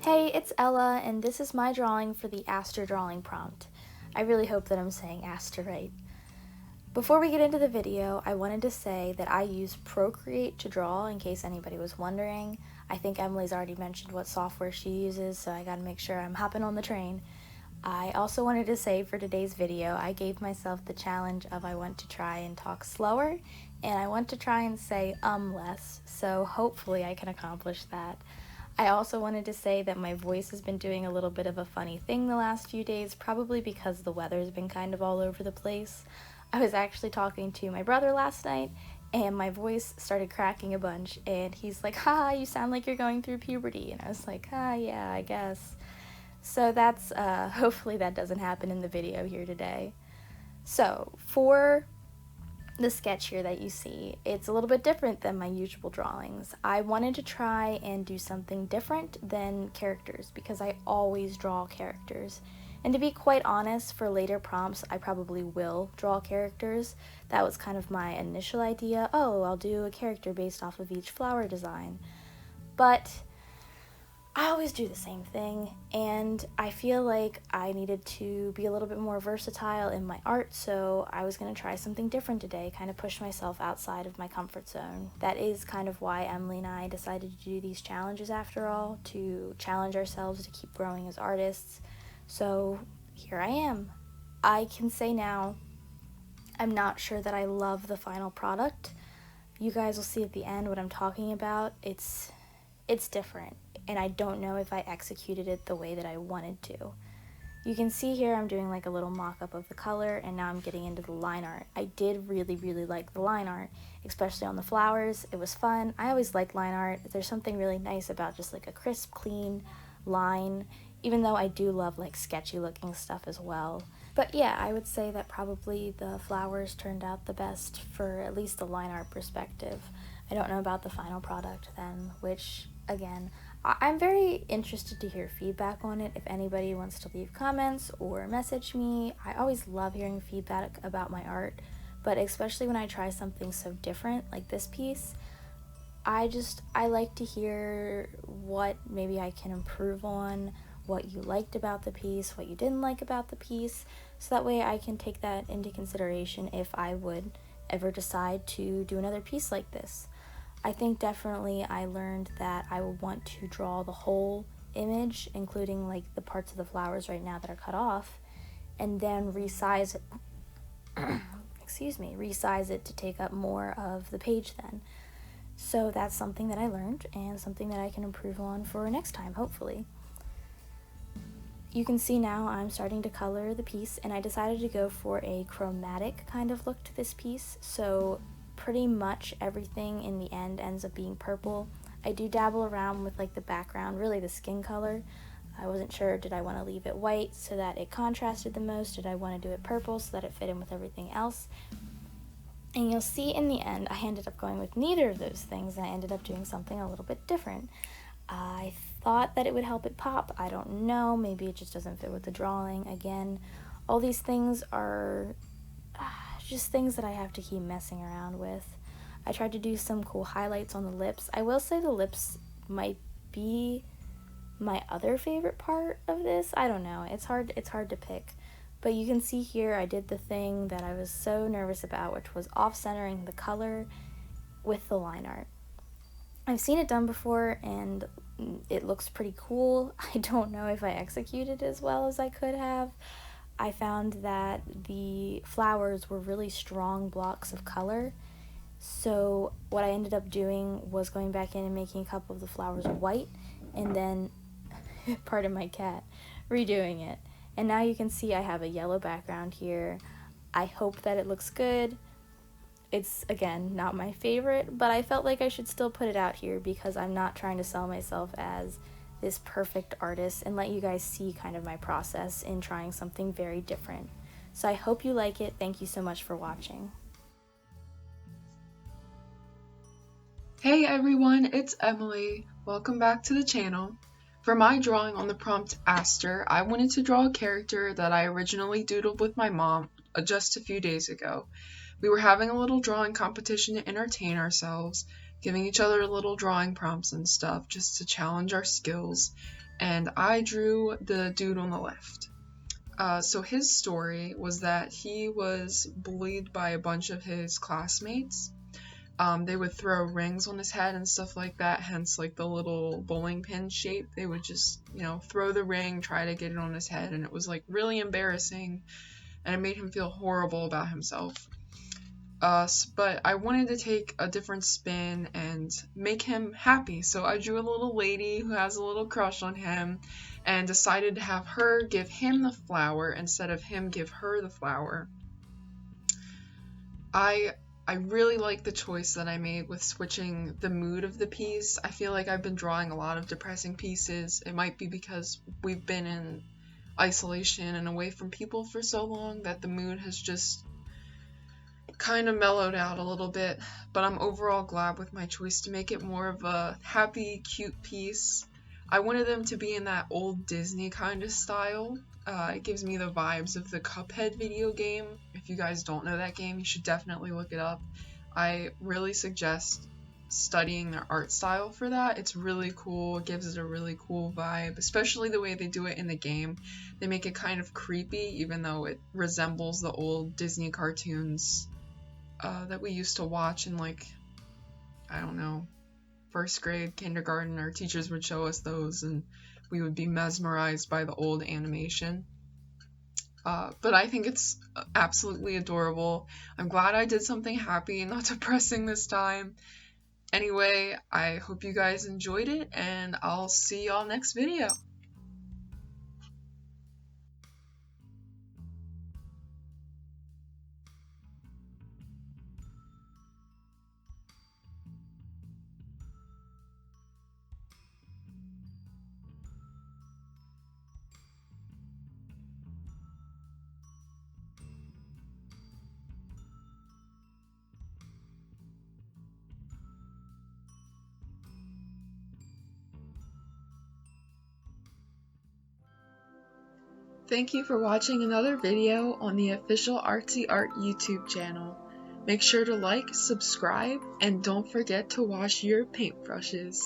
Hey, it's Ella, and this is my drawing for the ASTER drawing prompt. I really hope that I'm saying ASTER right. Before we get into the video, I wanted to say that I use Procreate to draw, in case anybody was wondering. I think Emily's already mentioned what software she uses, so I gotta make sure I'm hopping on the train. I also wanted to say for today's video, I gave myself the challenge of I want to try and talk slower, and I want to try and say less, so hopefully I can accomplish that. I also wanted to say that my voice has been doing a little bit of a funny thing the last few days, probably because the weather's been kind of all over the place. I was actually talking to my brother last night, and my voice started cracking a bunch, and he's like, "Ha, you sound like you're going through puberty," and I was like, yeah, I guess. So that's, hopefully that doesn't happen in the video here today. So, for the sketch here that you see, it's a little bit different than my usual drawings. I wanted to try and do something different than characters because I always draw characters. And to be quite honest, for later prompts, I probably will draw characters. That was kind of my initial idea. Oh, I'll do a character based off of each flower design. But I always do the same thing, and I feel like I needed to be a little bit more versatile in my art, so I was going to try something different today, kind of push myself outside of my comfort zone. That is kind of why Emily and I decided to do these challenges after all, to challenge ourselves to keep growing as artists. So here I am. I can say now, I'm not sure that I love the final product. You guys will see at the end what I'm talking about. It's different, and I don't know if I executed it the way that I wanted to. You can see here I'm doing like a little mock-up of the color, and now I'm getting into the line art. I did really like the line art, especially on the flowers. It was fun. I always like line art. There's something really nice about just like a crisp, clean line, even though I do love like sketchy looking stuff as well. But yeah, I would say that probably the flowers turned out the best for at least the line art perspective. I don't know about the final product then, which, again, I'm very interested to hear feedback on it. If anybody wants to leave comments or message me, I always love hearing feedback about my art, but especially when I try something so different like this piece, I like to hear what maybe I can improve on, what you liked about the piece, what you didn't like about the piece, so that way I can take that into consideration if I would ever decide to do another piece like this. I think definitely I learned that I would want to draw the whole image, including like the parts of the flowers right now that are cut off, and then resize it, resize it to take up more of the page then. So that's something that I learned and something that I can improve on for next time, hopefully. You can see now I'm starting to color the piece, and I decided to go for a chromatic kind of look to this piece, so pretty much everything in the end ends up being purple. I do dabble around with like the background, really the skin color. I wasn't sure, did I want to leave it white so that it contrasted the most? Did I want to do it purple so that it fit in with everything else? And you'll see in the end, I ended up going with neither of those things, and I ended up doing something a little bit different. I thought that it would help it pop. I don't know. Maybe it just doesn't fit with the drawing. Again, all these things are just things that I have to keep messing around with. I tried to do some cool highlights on the lips. I will say the lips might be my other favorite part of this. I don't know. It's hard to pick. But you can see here I did the thing that I was so nervous about, which was off-centering the color with the line art. I've seen it done before, and it looks pretty cool. I don't know if I executed as well as I could have. I found that the flowers were really strong blocks of color, so what I ended up doing was going back in and making a couple of the flowers white, and then, pardon my cat, redoing it. And now you can see I have a yellow background here. I hope that it looks good. It's, again, not my favorite, but I felt like I should still put it out here because I'm not trying to sell myself as this perfect artist and let you guys see kind of my process in trying something very different. So I hope you like it. Thank you so much for watching. Hey everyone, it's Emily. Welcome back to the channel. For my drawing on the prompt ASTER, I wanted to draw a character that I originally doodled with my mom just a few days ago. We were having a little drawing competition to entertain ourselves, giving each other little drawing prompts and stuff just to challenge our skills. and I drew the dude on the left. So his story was that he was bullied by a bunch of his classmates. They would throw rings on his head and stuff like that, hence like the little bowling pin shape. They would just, throw the ring, try to get it on his head, and it was like really embarrassing, and it made him feel horrible about himself. But I wanted to take a different spin and make him happy, so I drew a little lady who has a little crush on him and decided to have her give him the flower instead of him give her the flower. I really like the choice that I made with switching the mood of the piece. I feel like I've been drawing a lot of depressing pieces. It might be because we've been in isolation and away from people for so long that the mood has just kind of mellowed out a little bit, but I'm overall glad with my choice to make it more of a happy, cute piece. I wanted them to be in that old Disney kind of style. It gives me the vibes of the Cuphead video game. If you guys don't know that game, you should definitely look it up. I really suggest studying their art style for that. It's really cool. It gives it a really cool vibe, especially the way they do it in the game. They make it kind of creepy, even though it resembles the old Disney cartoons that we used to watch in, like, I don't know, first grade, kindergarten. Our teachers would show us those and we would be mesmerized by the old animation. But I think it's absolutely adorable. I'm glad I did something happy and not depressing this time. Anyway, I hope you guys enjoyed it, and I'll see y'all next video. Thank you for watching another video on the official Artsy Art YouTube channel. Make sure to like, subscribe, and don't forget to wash your paintbrushes.